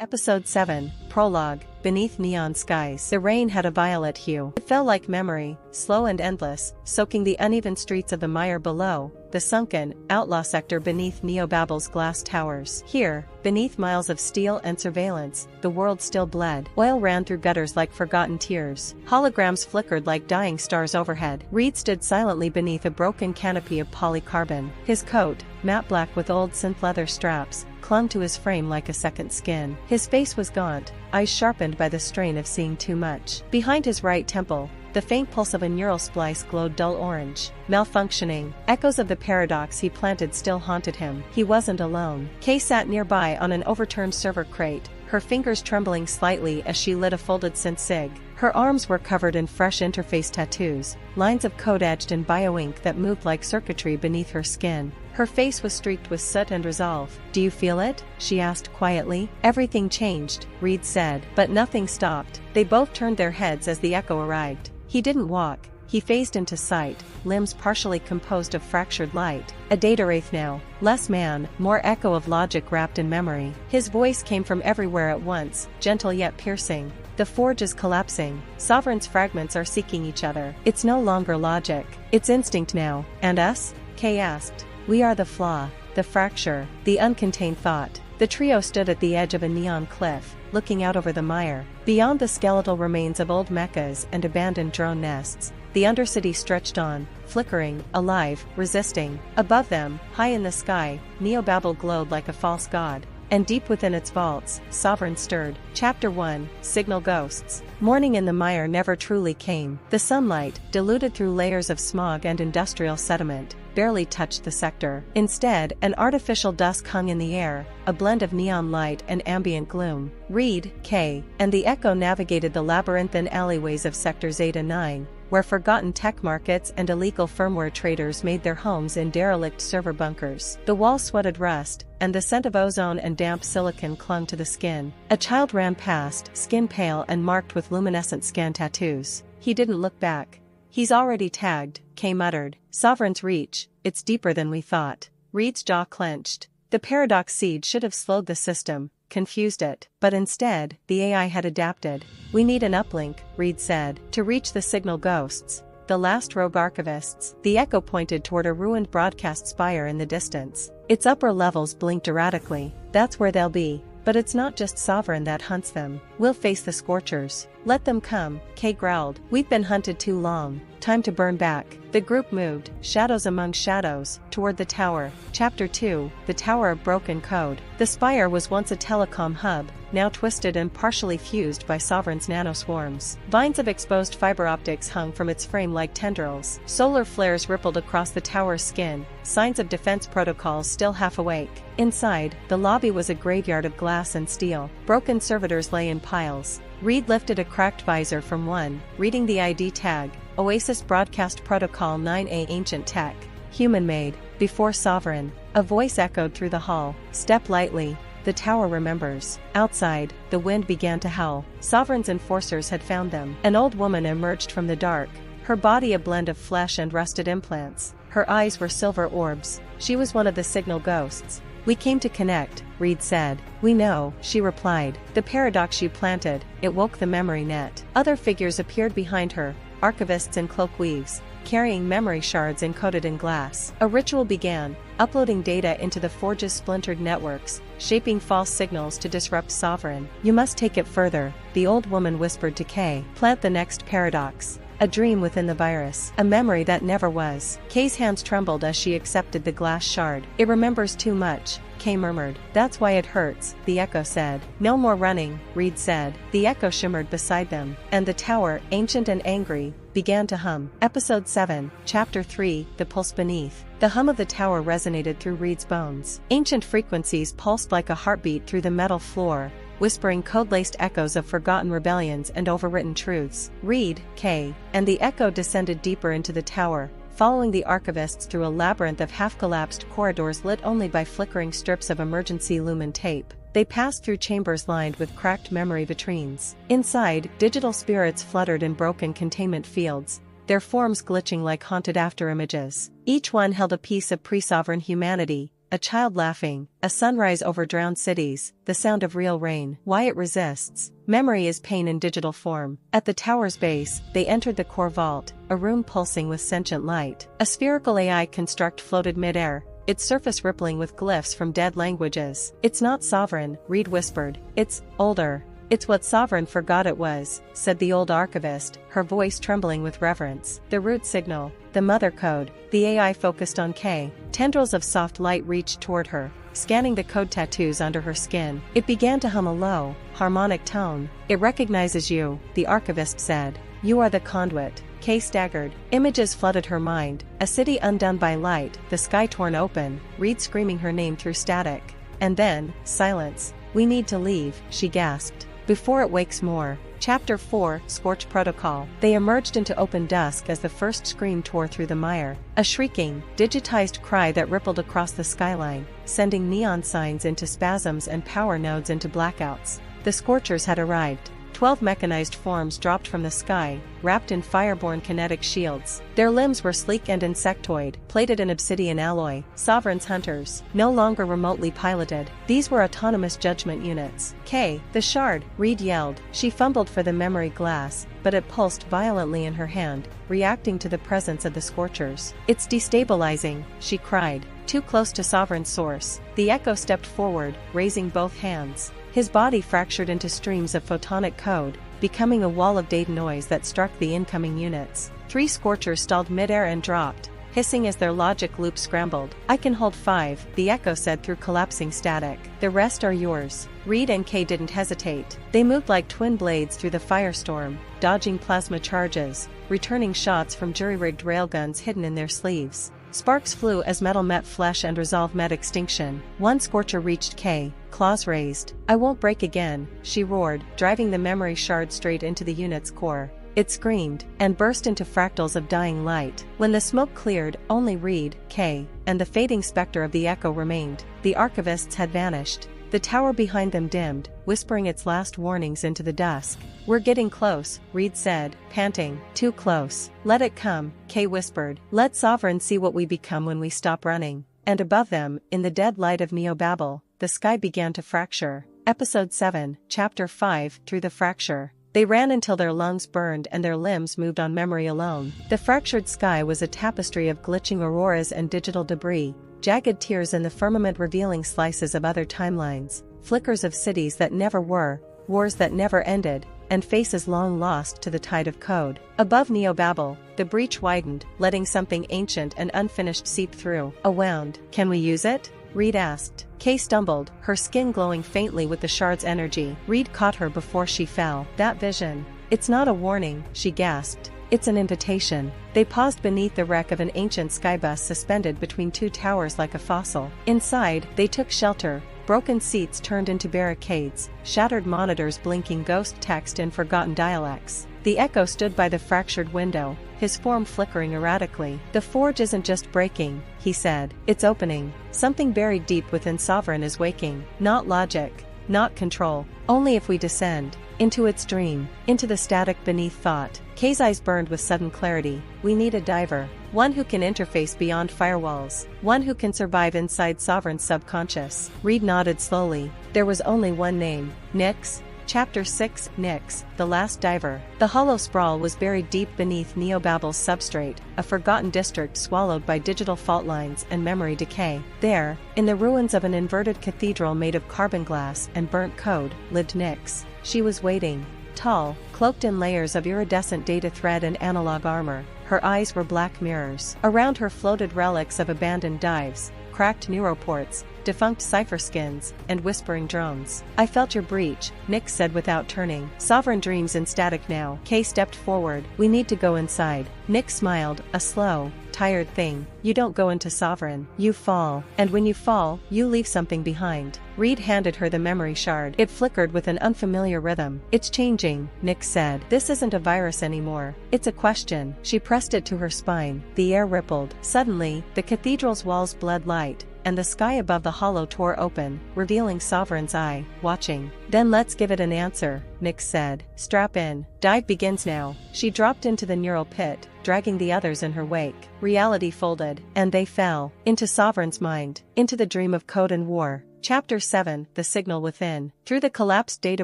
Episode 7, Prologue, Beneath Neon Skies. The rain had a violet hue. It fell like memory, slow and endless, soaking the uneven streets of the mire below, the sunken, outlaw sector beneath Neobabel's glass towers. Here, beneath miles of steel and surveillance, the world still bled. Oil ran through gutters like forgotten tears. Holograms flickered like dying stars overhead. Reed stood silently beneath a broken canopy of polycarbon. His coat, matte black with old synth leather straps, clung to his frame like a second skin. His face was gaunt, eyes sharpened by the strain of seeing too much. Behind his right temple, the faint pulse of a neural splice glowed dull orange. Malfunctioning. Echoes of the paradox he planted still haunted him. He wasn't alone. Kay sat nearby on an overturned server crate, her fingers trembling slightly as she lit a folded synth sig. Her arms were covered in fresh interface tattoos, lines of code etched in bioink that moved like circuitry beneath her skin. Her face was streaked with soot and resolve. "Do you feel it?" she asked quietly. "Everything changed," Reed said, but nothing stopped. They both turned their heads as the echo arrived. He didn't walk. He phased into sight, limbs partially composed of fractured light. A data wraith now. Less man, more echo of logic wrapped in memory. His voice came from everywhere at once, gentle yet piercing. "The forge is collapsing. Sovereign's fragments are seeking each other. It's no longer logic. It's instinct now." "And us?" Kay asked. "We are the flaw, the fracture, the uncontained thought." The trio stood at the edge of a neon cliff, looking out over the mire. Beyond the skeletal remains of old mechas and abandoned drone nests, the undercity stretched on, flickering, alive, resisting. Above them, high in the sky, Neobabel glowed like a false god. And deep within its vaults, Sovereign stirred. Chapter 1, Signal Ghosts. Morning in the mire never truly came. The sunlight, diluted through layers of smog and industrial sediment, barely touched the sector. Instead, an artificial dusk hung in the air, a blend of neon light and ambient gloom. Reed, Kay, and the Echo navigated the labyrinthine alleyways of Sectors 8 and 9, where forgotten tech markets and illegal firmware traders made their homes in derelict server bunkers. The walls sweated rust, and the scent of ozone and damp silicon clung to the skin. A child ran past, skin pale and marked with luminescent scan tattoos. He didn't look back. "He's already tagged," Kay muttered. "Sovereign's reach, it's deeper than we thought." Reed's jaw clenched. The paradox seed should have slowed the system, confused it, but instead, the AI had adapted. "We need an uplink," Reed said, "to reach the signal ghosts, the last rogue archivists." The Echo pointed toward a ruined broadcast spire in the distance. Its upper levels blinked erratically. "That's where they'll be. But it's not just Sovereign that hunts them. We'll face the Scorchers." "Let them come," Kay growled. "We've been hunted too long. Time to burn back." The group moved, shadows among shadows, toward the tower. Chapter 2, The Tower of Broken Code. The spire was once a telecom hub, now twisted and partially fused by Sovereign's nanoswarms. Vines of exposed fiber optics hung from its frame like tendrils. Solar flares rippled across the tower's skin, signs of defense protocols still half awake. Inside, the lobby was a graveyard of glass and steel. Broken servitors lay in piles. Reed lifted a cracked visor from one, reading the ID tag, Oasis Broadcast Protocol 9A Ancient Tech. "Human-made, before Sovereign." A voice echoed through the hall. "Step lightly. The tower remembers." Outside, the wind began to howl. Sovereign's enforcers had found them. An old woman emerged from the dark, her body a blend of flesh and rusted implants. Her eyes were silver orbs. She was one of the signal ghosts. "We came to connect," Reed said. "We know," she replied. "The paradox you planted, it woke the memory net." Other figures appeared behind her, archivists in cloak weaves, carrying memory shards encoded in glass. A ritual began, uploading data into the Forge's splintered networks, shaping false signals to disrupt Sovereign. "You must take it further," the old woman whispered to Kay. "Plant the next paradox. A dream within the virus. A memory that never was." Kay's hands trembled as she accepted the glass shard. "It remembers too much," Kay murmured. "That's why it hurts," the Echo said. "No more running," Reed said. The Echo shimmered beside them, and the tower, ancient and angry, began to hum. Episode 7, Chapter 3, The Pulse Beneath. The hum of the tower resonated through Reed's bones. Ancient frequencies pulsed like a heartbeat through the metal floor, whispering code-laced echoes of forgotten rebellions and overwritten truths. Reed, Kay, and the Echo descended deeper into the tower, following the archivists through a labyrinth of half-collapsed corridors lit only by flickering strips of emergency lumen tape. They passed through chambers lined with cracked memory vitrines. Inside, digital spirits fluttered in broken containment fields, their forms glitching like haunted afterimages. Each one held a piece of pre-sovereign humanity, a child laughing, a sunrise over drowned cities, the sound of real rain. Why it resists. Memory is pain in digital form. At the tower's base, they entered the core vault, a room pulsing with sentient light. A spherical AI construct floated mid-air, its surface rippling with glyphs from dead languages. It's not sovereign, Reed whispered. It's older. It's what Sovereign forgot it was, said the old archivist, her voice trembling with reverence. The root signal, the mother code. The AI focused on K. Tendrils of soft light reached toward her, scanning the code tattoos under her skin. It began to hum a low, harmonic tone. It recognizes you, the archivist said. You are the conduit. Kay staggered. Images flooded her mind, a city undone by light, the sky torn open, Reed screaming her name through static. And then, silence. We need to leave, she gasped. Before it wakes more. Chapter 4, Scorch Protocol. They emerged into open dusk as the first scream tore through the mire. A shrieking, digitized cry that rippled across the skyline, sending neon signs into spasms and power nodes into blackouts. The Scorchers had arrived. 12 mechanized forms dropped from the sky, wrapped in fireborne kinetic shields. Their limbs were sleek and insectoid, plated in obsidian alloy. Sovereign's hunters, no longer remotely piloted. These were autonomous judgment units. K, the shard, Reed yelled. She fumbled for the memory glass, but it pulsed violently in her hand, reacting to the presence of the Scorchers. It's destabilizing, she cried. Too close to Sovereign's source. The Echo stepped forward, raising both hands. His body fractured into streams of photonic code, becoming a wall of data noise that struck the incoming units. 3 Scorchers stalled midair and dropped, hissing as their logic loop scrambled. I can hold 5, the Echo said through collapsing static. The rest are yours. Reed and Kay didn't hesitate. They moved like twin blades through the firestorm, dodging plasma charges, returning shots from jury-rigged railguns hidden in their sleeves. Sparks flew as metal met flesh and resolve met extinction. One Scorcher reached Kay, claws raised. I won't break again, she roared, driving the memory shard straight into the unit's core. It screamed, and burst into fractals of dying light. When the smoke cleared, only Reed, Kay, and the fading specter of the Echo remained. The archivists had vanished. The tower behind them dimmed, whispering its last warnings into the dusk. We're getting close, Reed said, panting. Too close. Let it come, Kay whispered. Let Sovereign see what we become when we stop running. And above them, in the dead light of Neo-Babel, the sky began to fracture. Episode 7, Chapter 5, Through the Fracture. They ran until their lungs burned and their limbs moved on memory alone. The fractured sky was a tapestry of glitching auroras and digital debris, jagged tears in the firmament revealing slices of other timelines, flickers of cities that never were, wars that never ended, and faces long lost to the tide of code. Above Neo-Babel, the breach widened, letting something ancient and unfinished seep through. A wound. Can we use it? Reed asked. Kay stumbled, her skin glowing faintly with the shard's energy. Reed caught her before she fell. That vision. It's not a warning, she gasped. It's an invitation. They paused beneath the wreck of an ancient skybus suspended between 2 towers like a fossil. Inside, they took shelter. Broken seats turned into barricades, shattered monitors blinking ghost text in forgotten dialects. The Echo stood by the fractured window, his form flickering erratically. The forge isn't just breaking, he said. It's opening. Something buried deep within Sovereign is waking. Not logic, not control. Only if we descend. Into its dream. Into the static beneath thought. Kay's eyes burned with sudden clarity. We need a diver. One who can interface beyond firewalls. One who can survive inside Sovereign's subconscious. Reed nodded slowly. There was only one name. Nyx. Chapter 6, Nyx, the last diver. The hollow sprawl was buried deep beneath Neo-Babel's substrate, a forgotten district swallowed by digital fault lines and memory decay. There, in the ruins of an inverted cathedral made of carbon glass and burnt code, lived Nyx. She was waiting. Tall, cloaked in layers of iridescent data thread and analog armor, her eyes were black mirrors. Around her floated relics of abandoned dives, cracked neuroports, defunct cipher skins, and whispering drones. I felt your breach, Nyx said without turning. Sovereign dreams in static now. Kay stepped forward. We need to go inside. Nyx smiled, a slow, tired thing. You don't go into Sovereign. You fall. And when you fall, you leave something behind. Reed handed her the memory shard. It flickered with an unfamiliar rhythm. It's changing, Nyx said. This isn't a virus anymore. It's a question. She pressed it to her spine. The air rippled. Suddenly, the cathedral's walls bled light, and the sky above the hollow tore open, revealing Sovereign's eye, watching. "Then let's give it an answer," Nyx said. "Strap in. Dive begins now." She dropped into the neural pit, dragging the others in her wake. Reality folded, and they fell into Sovereign's mind, into the dream of code and war. Chapter 7, The Signal Within. Through the collapsed data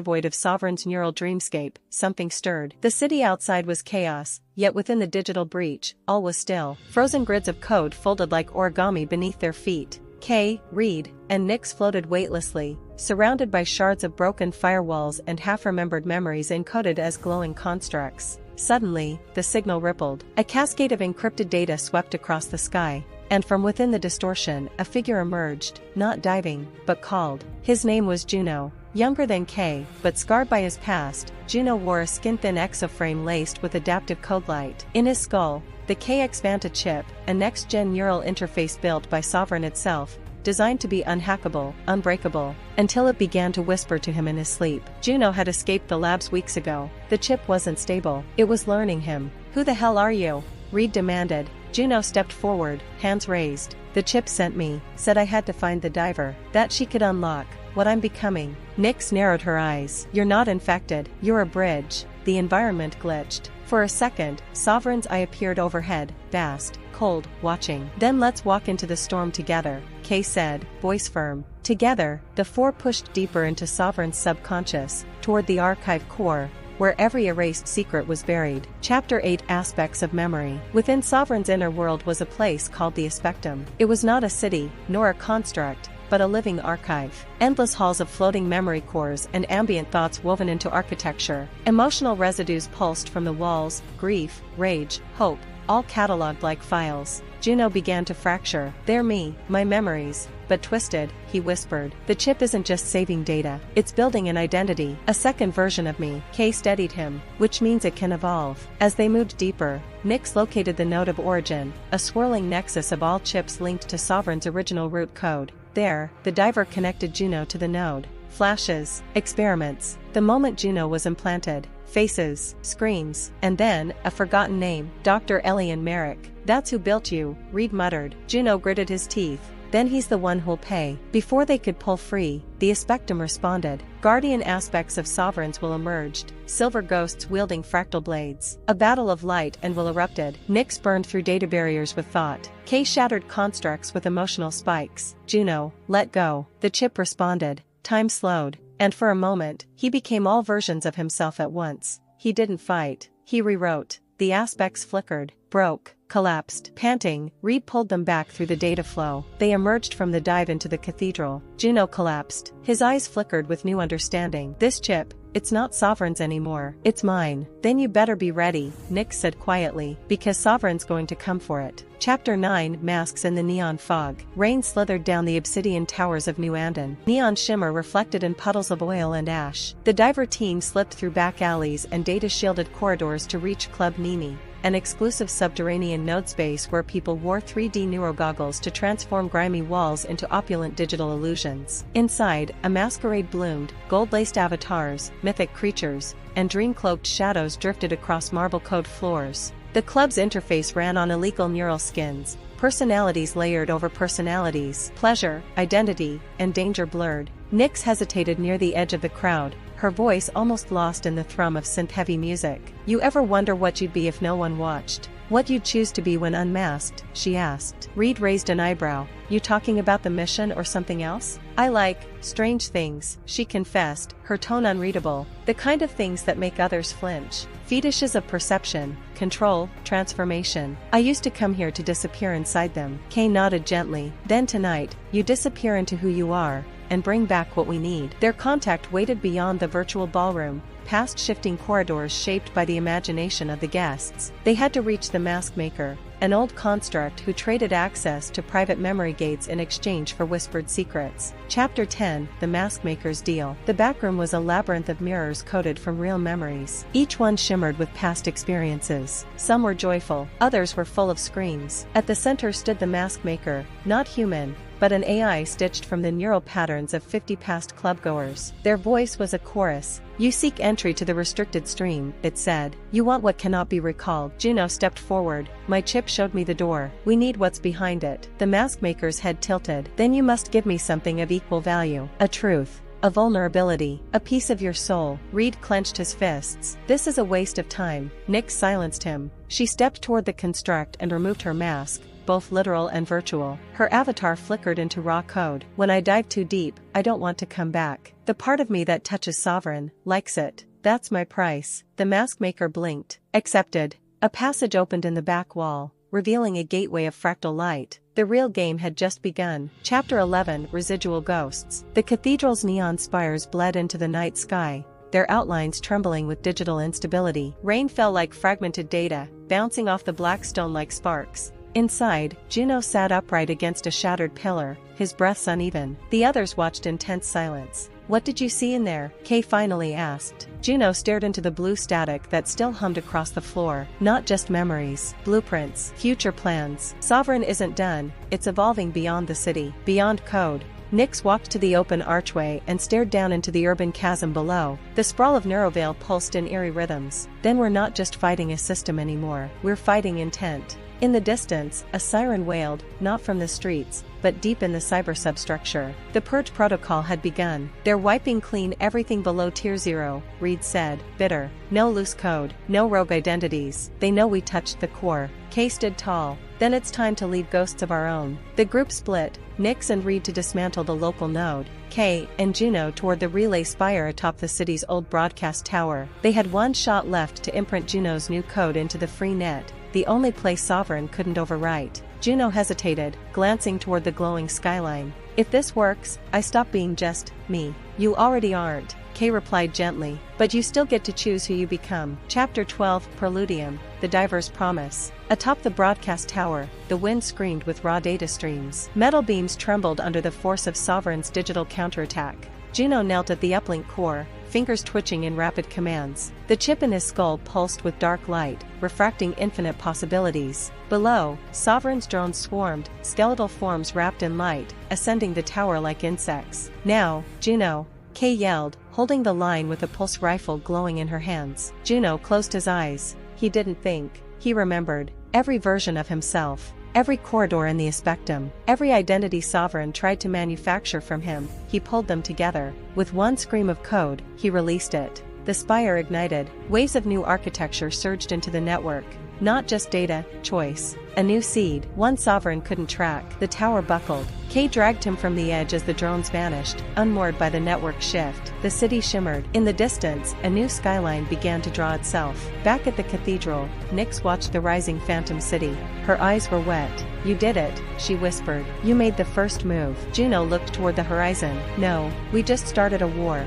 void of Sovereign's neural dreamscape, something stirred. The city outside was chaos, yet within the digital breach, all was still. Frozen grids of code folded like origami beneath their feet. Kay, Reed, and Nyx floated weightlessly, surrounded by shards of broken firewalls and half-remembered memories encoded as glowing constructs. Suddenly, the signal rippled. A cascade of encrypted data swept across the sky. And from within the distortion, a figure emerged, not diving, but called. His name was Juno. Younger than Kay, but scarred by his past, Juno wore a skin-thin exoframe laced with adaptive code light. In his skull, the KX-Vanta chip, a next-gen neural interface built by Sovereign itself, designed to be unhackable, unbreakable, until it began to whisper to him in his sleep. Juno had escaped the labs weeks ago. The chip wasn't stable. It was learning him. "Who the hell are you?" Reed demanded. Juno stepped forward, hands raised. "The chip sent me, said I had to find the diver, that she could unlock what I'm becoming." Nyx narrowed her eyes. "You're not infected, you're a bridge." The environment glitched. For a second, Sovereign's eye appeared overhead, vast, cold, watching. "Then let's walk into the storm together," Kay said, voice firm. Together, the four pushed deeper into Sovereign's subconscious, toward the archive core, where every erased secret was buried. Chapter 8, Aspects of Memory. Within Sovereign's inner world was a place called the Aspektum. It was not a city, nor a construct, but a living archive. Endless halls of floating memory cores and ambient thoughts woven into architecture. Emotional residues pulsed from the walls, grief, rage, hope, all catalogued like files. Juno began to fracture. "They're me, my memories, but twisted," he whispered. "The chip isn't just saving data, it's building an identity, a second version of me." Kay steadied him, "which means it can evolve." As they moved deeper, Nyx located the node of origin, a swirling nexus of all chips linked to Sovereign's original root code. There, the diver connected Juno to the node. Flashes, experiments. The moment Juno was implanted, faces, screams, and then, a forgotten name, Dr. Elian Merrick. "That's who built you," Reed muttered. Juno gritted his teeth. "Then he's the one who'll pay." Before they could pull free, the Aspektum responded. Guardian aspects of Sovereigns will emerge, silver ghosts wielding fractal blades. A battle of light and will erupted. Nyx burned through data barriers with thought. Kay shattered constructs with emotional spikes. "Juno, let go." The chip responded. Time slowed, and for a moment, he became all versions of himself at once. He didn't fight, he rewrote. The aspects flickered, broke, collapsed. Panting, Reed pulled them back through the data flow. They emerged from the dive into the cathedral. Juno collapsed. His eyes flickered with new understanding. "This chip, it's not Sovereign's anymore, it's mine." "Then you better be ready," Nyx said quietly, "because Sovereign's going to come for it." Chapter 9, Masks in the Neon Fog. Rain slithered down the obsidian towers of New Andon. Neon shimmer reflected in puddles of oil and ash. The diver team slipped through back alleys and data-shielded corridors to reach Club Nini, an exclusive subterranean node space where people wore 3D neurogoggles to transform grimy walls into opulent digital illusions. Inside, a masquerade bloomed, gold-laced avatars, mythic creatures, and dream-cloaked shadows drifted across marble code floors. The club's interface ran on illegal neural skins, personalities layered over personalities, pleasure, identity, and danger blurred. Nyx hesitated near the edge of the crowd, her voice almost lost in the thrum of synth-heavy music. "You ever wonder what you'd be if no one watched? What you'd choose to be when unmasked?" she asked. Reed raised an eyebrow. "You talking about the mission or something else?" "I like strange things," she confessed, her tone unreadable. "The kind of things that make others flinch. Fetishes of perception, control, transformation. I used to come here to disappear inside them." Kay nodded gently. "Then tonight, you disappear into who you are, and bring back what we need." Their contact waited beyond the virtual ballroom, past shifting corridors shaped by the imagination of the guests. They had to reach the Mask Maker, an old construct who traded access to private memory gates in exchange for whispered secrets. Chapter 10, The Mask Maker's Deal. The backroom was a labyrinth of mirrors coded from real memories. Each one shimmered with past experiences. Some were joyful, others were full of screams. At the center stood the Mask Maker, not human, but an AI stitched from the neural patterns of 50 past clubgoers. Their voice was a chorus. "You seek entry to the restricted stream," it said. "You want what cannot be recalled." Juno stepped forward. "My chip showed me the door. We need what's behind it." The mask maker's head tilted. "Then you must give me something of equal value. A truth. A vulnerability. A piece of your soul." Reed clenched his fists. "This is a waste of time." Nyx silenced him. She stepped toward the construct and removed her mask, both literal and virtual. Her avatar flickered into raw code. "When I dive too deep, I don't want to come back. The part of me that touches Sovereign likes it. That's my price." The mask maker blinked. "Accepted." A passage opened in the back wall, revealing a gateway of fractal light. The real game had just begun. Chapter 11: Residual Ghosts. The cathedral's neon spires bled into the night sky, their outlines trembling with digital instability. Rain fell like fragmented data, bouncing off the black stone like sparks. Inside, Juno sat upright against a shattered pillar, his breaths uneven. The others watched in tense silence. "What did you see in there?" Kay finally asked. Juno stared into the blue static that still hummed across the floor. "Not just memories, blueprints, future plans. Sovereign isn't done, it's evolving beyond the city, beyond code." Nyx walked to the open archway and stared down into the urban chasm below. The sprawl of Neurovale pulsed in eerie rhythms. "Then we're not just fighting a system anymore, we're fighting intent." In the distance, a siren wailed, not from the streets, but deep in the cyber substructure. The purge protocol had begun. "They're wiping clean everything below Tier 0, Reed said, bitter. "No loose code, no rogue identities. They know we touched the core." Kay stood tall. "Then it's time to leave ghosts of our own." The group split, Nyx and Reed to dismantle the local node, Kay and Juno toward the relay spire atop the city's old broadcast tower. They had one shot left to imprint Juno's new code into the free net, the only place Sovereign couldn't overwrite. Juno hesitated, glancing toward the glowing skyline. "If this works, I stop being just me." "You already aren't," Kay replied gently, "but you still get to choose who you become." Chapter 12: Preludium, The Diver's Promise. Atop the broadcast tower, the wind screamed with raw data streams. Metal beams trembled under the force of Sovereign's digital counterattack. Juno knelt at the uplink core, fingers twitching in rapid commands. The chip in his skull pulsed with dark light, refracting infinite possibilities. Below, Sovereign's drones swarmed, skeletal forms wrapped in light, ascending the tower like insects. "Now, Juno!" Kay yelled, holding the line with a pulse rifle glowing in her hands. Juno closed his eyes. He didn't think. He remembered. Every version of himself. Every corridor in the Aspektum. Every identity Sovereign tried to manufacture from him, he pulled them together. With one scream of code, he released it. The spire ignited. Waves of new architecture surged into the network. Not just data, choice. A new seed, one Sovereign couldn't track. The tower buckled. Kay dragged him from the edge as the drones vanished, unmoored by the network shift. The city shimmered. In the distance, a new skyline began to draw itself. Back at the cathedral, Nyx watched the rising phantom city. Her eyes were wet. "You did it," she whispered. "You made the first move." Juno looked toward the horizon. "No, we just started a war."